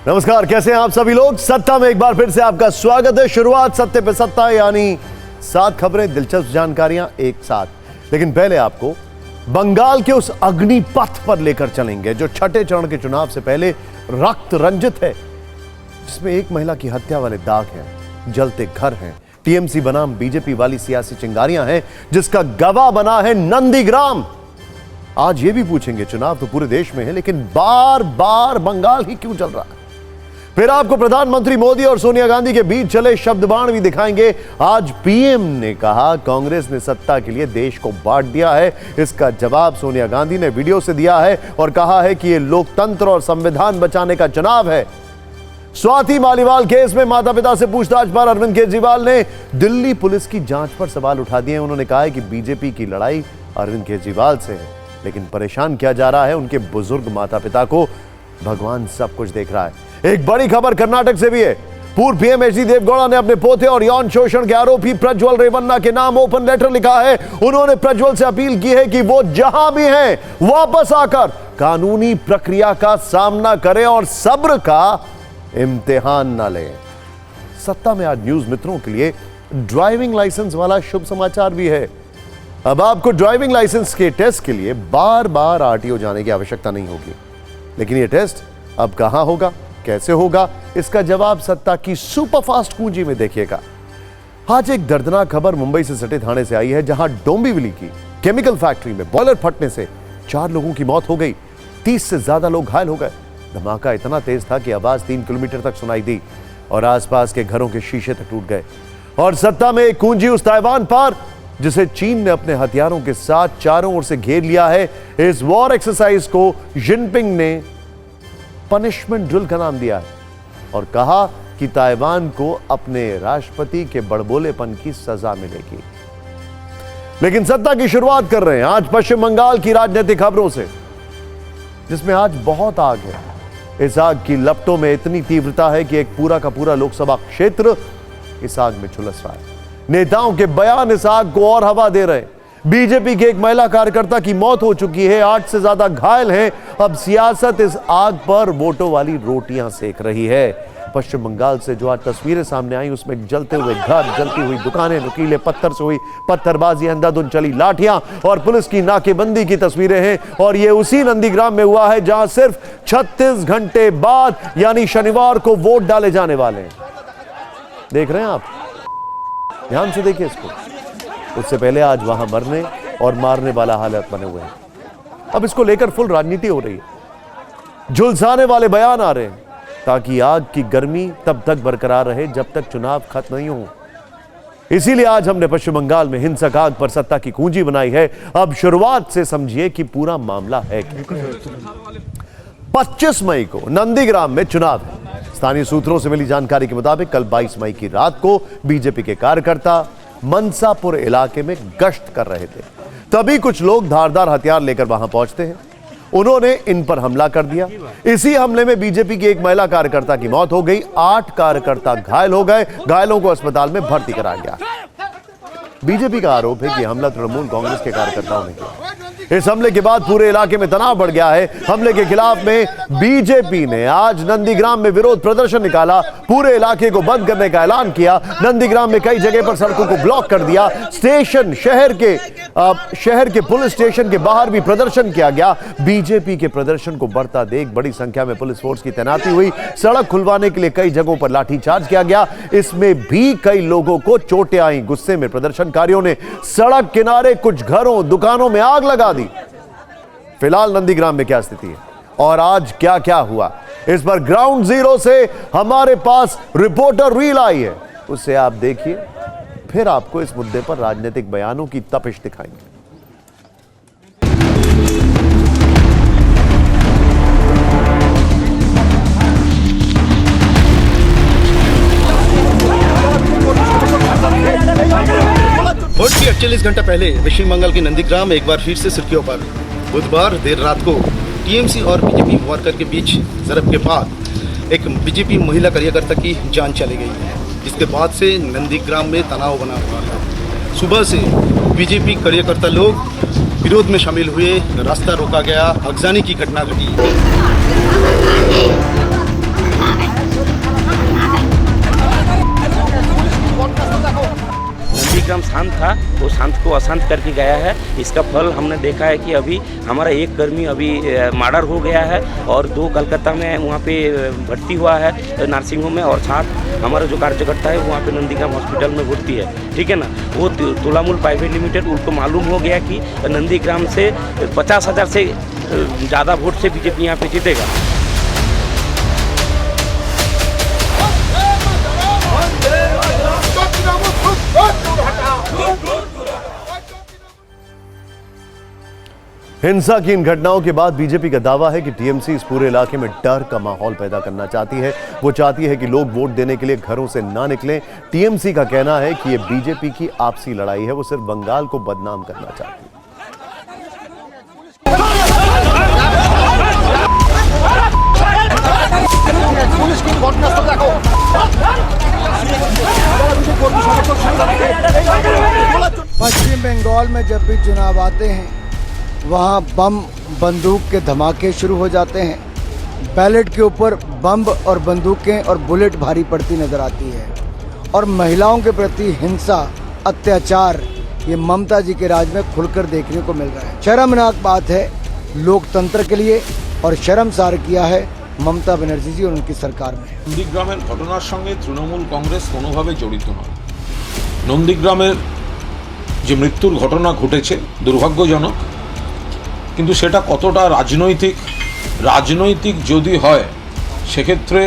नमस्कार, कैसे हैं आप सभी लोग। सत्ता में एक बार फिर से आपका स्वागत है। शुरुआत सत्ते पे सत्ता, यानी 7 खबरें, दिलचस्प जानकारियां एक साथ। लेकिन पहले आपको बंगाल के उस अग्निपथ पर लेकर चलेंगे जो छठे चरण के चुनाव से पहले रक्त रंजित है, जिसमें एक महिला की हत्या वाले दाग हैं, जलते घर हैं, टीएमसी बनाम बीजेपी वाली सियासी चिंगारियां हैं, जिसका गवाह बना है नंदीग्राम। आज ये भी पूछेंगे, चुनाव तो पूरे देश में है, लेकिन बार बार बंगाल ही क्यों चल रहा है। फिर आपको प्रधानमंत्री मोदी और सोनिया गांधी के बीच चले शब्दबाण भी दिखाएंगे। आज पीएम ने कहा कांग्रेस ने सत्ता के लिए देश को बांट दिया है। इसका जवाब सोनिया गांधी ने वीडियो से दिया है और कहा है कि यह लोकतंत्र और संविधान बचाने का चुनाव है। स्वाति मालीवाल केस में माता पिता से पूछताछ पर अरविंद केजरीवाल ने दिल्ली पुलिस की जांच पर सवाल उठा दिए। उन्होंने कहा है कि बीजेपी की लड़ाई अरविंद केजरीवाल से है, लेकिन परेशान किया जा रहा है उनके बुजुर्ग माता पिता को। भगवान सब कुछ देख रहा है। एक बड़ी खबर कर्नाटक से भी है। पूर्व पीएम एच डी देवगौड़ा ने अपने पोते और यौन शोषण के आरोपी प्रज्वल रेवन्ना के नाम ओपन लेटर लिखा है। उन्होंने प्रज्वल से अपील की है कि वो जहां भी हैं वापस आकर कानूनी प्रक्रिया का सामना करें और सब्र का इम्तिहान ना लें। सत्ता में आज न्यूज मित्रों के लिए ड्राइविंग लाइसेंस वाला शुभ समाचार भी है। अब आपको ड्राइविंग लाइसेंस के टेस्ट के लिए बार बार आरटीओ जाने की आवश्यकता नहीं होगी। लेकिन यह टेस्ट अब कहां होगा, कैसे होगा, इसका जवाब सत्ता की सुपरफास्ट कुंजी में देखिएगा। आज एक दर्दनाक खबर मुंबई से सटे थाने से आई है, जहां डोंबिवली की केमिकल फैक्ट्री में बॉयलर फटने से 4 लोगों की मौत हो गई, 30 से ज्यादा लोग घायल हो गए। धमाका इतना तेज था कि आवाज 3 किलोमीटर तक सुनाई दी और आसपास के घरों के शीशे तक टूट गए। और सत्ता में एक कुंजी उस ताइवान पर, जिसे चीन ने अपने हथियारों के साथ चारों ओर से घेर लिया है। इस वॉर एक्सरसाइज को जिनपिंग ने पनिशमेंट ड्रिल का नाम दिया है और कहा कि ताइवान को अपने राष्ट्रपति के बड़बोलेपन की सजा मिलेगी। लेकिन सत्ता की शुरुआत कर रहे हैं आज पश्चिम बंगाल की राजनीतिक खबरों से, जिसमें आज बहुत आग है। इस आग की लपटों में इतनी तीव्रता है कि एक पूरा का पूरा लोकसभा क्षेत्र इस आग में झुलस रहा है। नेताओं के बयान इस आग को और हवा दे रहे हैं। बीजेपी के एक महिला कार्यकर्ता की मौत हो चुकी है, 8 से ज्यादा घायल हैं। अब सियासत इस आग पर वोटों वाली रोटियां सेक रही है। पश्चिम बंगाल से जो आज तस्वीरें सामने आई, उसमें जलते हुए घर, जलती हुई दुकानें, नुकीले पत्थर से हुई पत्थरबाजी, अंधाधुंध चली लाठियां और पुलिस की नाकेबंदी की तस्वीरें हैं। और ये उसी नंदीग्राम में हुआ है जहां सिर्फ 36 घंटे बाद यानी शनिवार को वोट डाले जाने वाले हैं। देख रहे हैं आप, ध्यान से देखिए इसको। उससे पहले आज वहां मरने और मारने वाला हालत बने हुए हैं। अब इसको लेकर फुल राजनीति हो रही है, झुलसाने वाले बयान आ रहे हैं, ताकि आग की गर्मी तब तक बरकरार रहे जब तक चुनाव खत्म नहीं हो। इसीलिए आज हमने पश्चिम बंगाल में हिंसक आग पर सत्ता की कुंजी बनाई है। अब शुरुआत से समझिए कि पूरा मामला है क्या। 25 मई को नंदीग्राम में चुनाव है। स्थानीय सूत्रों से मिली जानकारी के मुताबिक कल 22 मई की रात को बीजेपी के कार्यकर्ता मनसापुर इलाके में गश्त कर रहे थे। तभी कुछ लोग धारदार हथियार लेकर वहां पहुंचते हैं। उन्होंने इन पर हमला कर दिया। इसी हमले में बीजेपी की एक महिला कार्यकर्ता की मौत हो गई, 8 कार्यकर्ता घायल हो गए। घायलों को अस्पताल में भर्ती कराया गया। बीजेपी का आरोप है कि हमला तृणमूल कांग्रेस के कार्यकर्ताओं ने किया। इस हमले के बाद पूरे इलाके में तनाव बढ़ गया है। हमले के खिलाफ में बीजेपी ने आज नंदीग्राम में विरोध प्रदर्शन निकाला, पूरे इलाके को बंद करने का ऐलान किया। नंदीग्राम में कई जगह पर सड़कों को ब्लॉक कर दिया। स्टेशन, शहर के पुलिस स्टेशन के बाहर भी प्रदर्शन किया गया। बीजेपी के प्रदर्शन को बढ़ता देख बड़ी संख्या में पुलिस फोर्स की तैनाती हुई। सड़क खुलवाने के लिए कई जगहों पर लाठीचार्ज किया गया। इसमें भी कई लोगों को चोटें आई। गुस्से में प्रदर्शनकारियों ने सड़क किनारे कुछ घरों, दुकानों में आग लगा दी। फिलहाल नंदीग्राम में क्या स्थिति है और आज क्या क्या हुआ, इस पर ग्राउंड जीरो से हमारे पास रिपोर्टर रील आई है, उससे आप देखिए, फिर आपको इस मुद्दे पर राजनीतिक बयानों की तपिश दिखाएंगे। वोट की 48 घंटा पहले पश्चिम बंगाल के नंदीग्राम एक बार फिर से सुर्खियों पर। बुधवार देर रात को टीएमसी और बीजेपी वर्कर के बीच झड़प के बाद एक बीजेपी महिला कार्यकर्ता की जान चली गई है, जिसके बाद से नंदीग्राम में तनाव बना हुआ है। सुबह से बीजेपी कार्यकर्ता लोग विरोध में शामिल हुए, रास्ता रोका गया, आगजनी की घटना घटी। शांत था वो शांत को अशांत करके गया है। इसका फल हमने देखा है कि अभी हमारा एक कर्मी अभी मर्डर हो गया है और 2 कलकत्ता में वहाँ पे भर्ती हुआ है नर्सिंग होम में, और 7 हमारा जो कार्यकर्ता है वहाँ पे नंदीग्राम हॉस्पिटल में भर्ती है, ठीक है ना। वो तोलामूल प्राइवेट लिमिटेड, उनको मालूम हो गया कि नंदीग्राम से 50,000 से ज़्यादा वोट से बीजेपी यहाँ पे जीतेगा। हिंसा की इन घटनाओं के बाद बीजेपी का दावा है कि टीएमसी इस पूरे इलाके में डर का माहौल पैदा करना चाहती है। वो चाहती है कि लोग वोट देने के लिए घरों से ना निकलें। टीएमसी का कहना है कि ये बीजेपी की आपसी लड़ाई है, वो सिर्फ बंगाल को बदनाम करना चाहती है। पश्चिम बंगाल में जब भी चुनाव आते हैं वहाँ बम बंदूक के धमाके शुरू हो जाते हैं। बैलेट के ऊपर बम और बंदूकें और बुलेट भारी पड़ती नजर आती है और महिलाओं के प्रति हिंसा, अत्याचार ये ममता जी के राज में खुलकर देखने को मिल रहा है। शर्मनाक बात है लोकतंत्र के लिए और शर्मसार किया है ममता बनर्जी जी और उनकी सरकार में। नंदीग्रामेर घटनार संगे तृणमूल कांग्रेस कोनोभावे जड़ित नয়। नंदीग्रामेर যে মৃত্যুর ঘটনা ঘটেছে দুর্ভাগ্যজনক, কিন্তু সেটা কতটা রাজনৈতিক যদি হয় সেক্ষেত্রে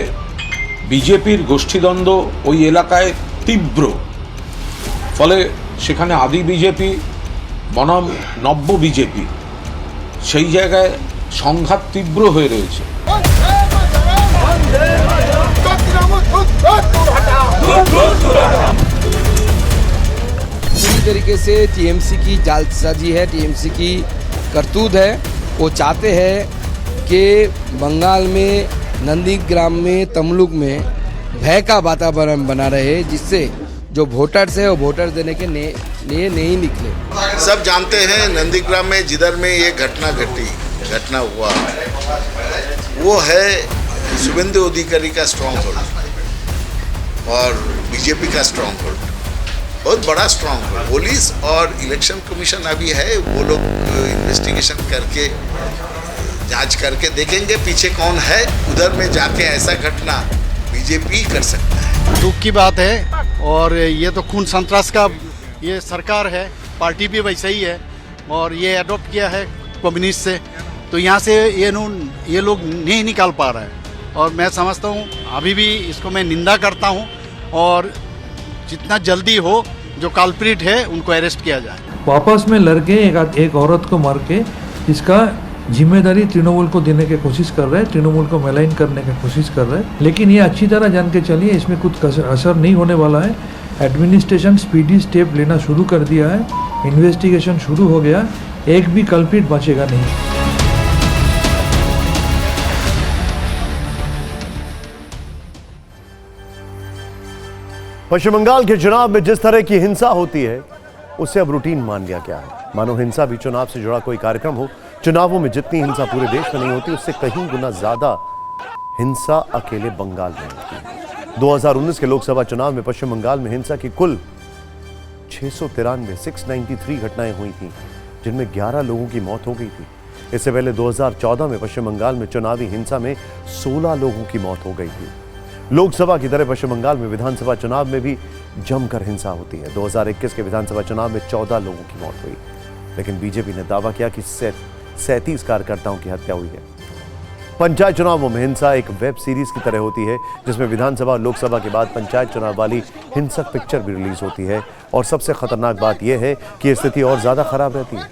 বিজেপির গোষ্ঠীদ্বন্দ্ব ওই এলাকায় তীব্র, ফলে সেখানে আদি বিজেপি বনাম নব্য বিজেপি সেই জায়গায় সংঘাত তীব্র হয়ে রয়েছে। पूरी तरीके से टीएमसी की जालसाजी है, टीएमसी की करतूत है। वो चाहते हैं कि बंगाल में नंदीग्राम में तमलुक में भय का वातावरण बना रहे, जिससे जो वोटर्स है वो वोटर देने के लिए नहीं निकले। सब जानते हैं नंदीग्राम में जिधर में ये घटना हुआ वो है शुभेंदु अधिकारी का स्ट्रॉन्ग होल्ड और बीजेपी का स्ट्रॉन्ग होल्ड, बहुत बड़ा स्ट्रॉन्ग होल्ड। पुलिस और इलेक्शन कमीशन अभी है, वो लोग इन्वेस्टिगेशन करके जांच करके देखेंगे पीछे कौन है। उधर में जाके ऐसा घटना बीजेपी कर सकता है। दुख की बात है, और ये तो खून संतरास का ये सरकार है, पार्टी भी वैसे ही है और ये अडॉप्ट किया है कम्युनिस्ट से, तो यहाँ से ये लोग नहीं निकाल पा रहा है। और मैं समझता हूँ अभी भी इसको मैं निंदा करता हूँ और जितना जल्दी हो जो कल्प्रिट है उनको अरेस्ट किया जाए। वापस में लड़के एक औरत को मार के इसका जिम्मेदारी तृणमूल को देने की कोशिश कर रहे हैं, तृणमूल को मेलाइन करने की कोशिश कर रहे हैं। लेकिन ये अच्छी तरह जान के चलिए इसमें कुछ असर नहीं होने वाला है। एडमिनिस्ट्रेशन स्पीडी स्टेप लेना शुरू कर दिया है, इन्वेस्टिगेशन शुरू हो गया, एक भी कल्प्रिट बचेगा नहीं। पश्चिम बंगाल के चुनाव में जिस तरह की हिंसा होती है उसे अब रूटीन मान लिया गया है, मानो हिंसा भी चुनाव से जुड़ा कोई कार्यक्रम हो। चुनावों में जितनी हिंसा पूरे देश में नहीं होती उससे कहीं गुना ज्यादा हिंसा अकेले बंगाल में होती है। 2019 के लोकसभा चुनाव में पश्चिम बंगाल में हिंसा की कुल 693 घटनाएं हुई थी, जिनमें 11 लोगों की मौत हो गई थी। इससे पहले 2014 में पश्चिम बंगाल में चुनावी हिंसा में 16 लोगों की मौत हो गई थी। लोकसभा की तरह पश्चिम बंगाल में विधानसभा चुनाव में भी जमकर हिंसा होती है। 2021 के विधानसभा चुनाव में 14 लोगों की मौत हुई, लेकिन बीजेपी ने दावा किया कि 37 कार्यकर्ताओं की हत्या हुई है। पंचायत चुनावों में हिंसा एक वेब सीरीज की तरह होती है, जिसमें विधानसभा और लोकसभा के बाद पंचायत चुनाव वाली हिंसक पिक्चर भी रिलीज होती है। और सबसे खतरनाक बात यह है कि स्थिति और ज्यादा खराब रहती है।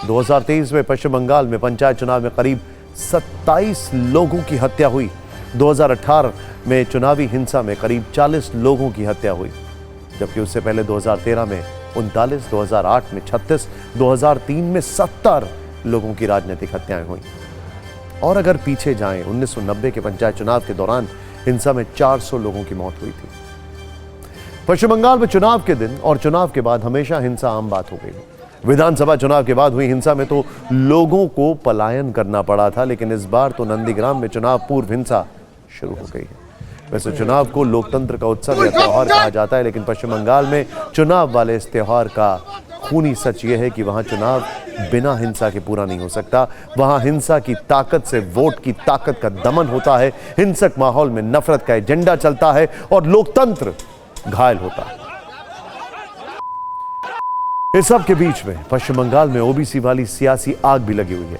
2023 में पश्चिम बंगाल में पंचायत चुनाव में करीब 27 लोगों की हत्या हुई। 2018 में चुनावी हिंसा में करीब 40 लोगों की हत्या हुई, जबकि उससे पहले 2013 में 39, 2008 में 36, 2003 में 70 लोगों की राजनीतिक हत्याएं हुई। और अगर पीछे जाएं 1990 के पंचायत चुनाव के दौरान हिंसा में 400 लोगों की मौत हुई थी। पश्चिम बंगाल में चुनाव के दिन और चुनाव के बाद हमेशा हिंसा आम बात हो गई। विधानसभा चुनाव के बाद हुई हिंसा में तो लोगों को पलायन करना पड़ा था, लेकिन इस बार तो नंदीग्राम में चुनाव पूर्व हिंसा शुरू हो गई है। वैसे चुनाव को लोकतंत्र का उत्सव या त्योहार कहा जाता है, लेकिन पश्चिम बंगाल में चुनाव वाले इस त्योहार का खूनी सच यह है कि वहां चुनाव बिना हिंसा के पूरा नहीं हो सकता। वहां हिंसा की ताकत से वोट की ताकत का दमन होता है, हिंसक माहौल में नफरत का एजेंडा चलता है और लोकतंत्र घायल होता है। इस सब के बीच में पश्चिम बंगाल में ओबीसी वाली सियासी आग भी लगी हुई है।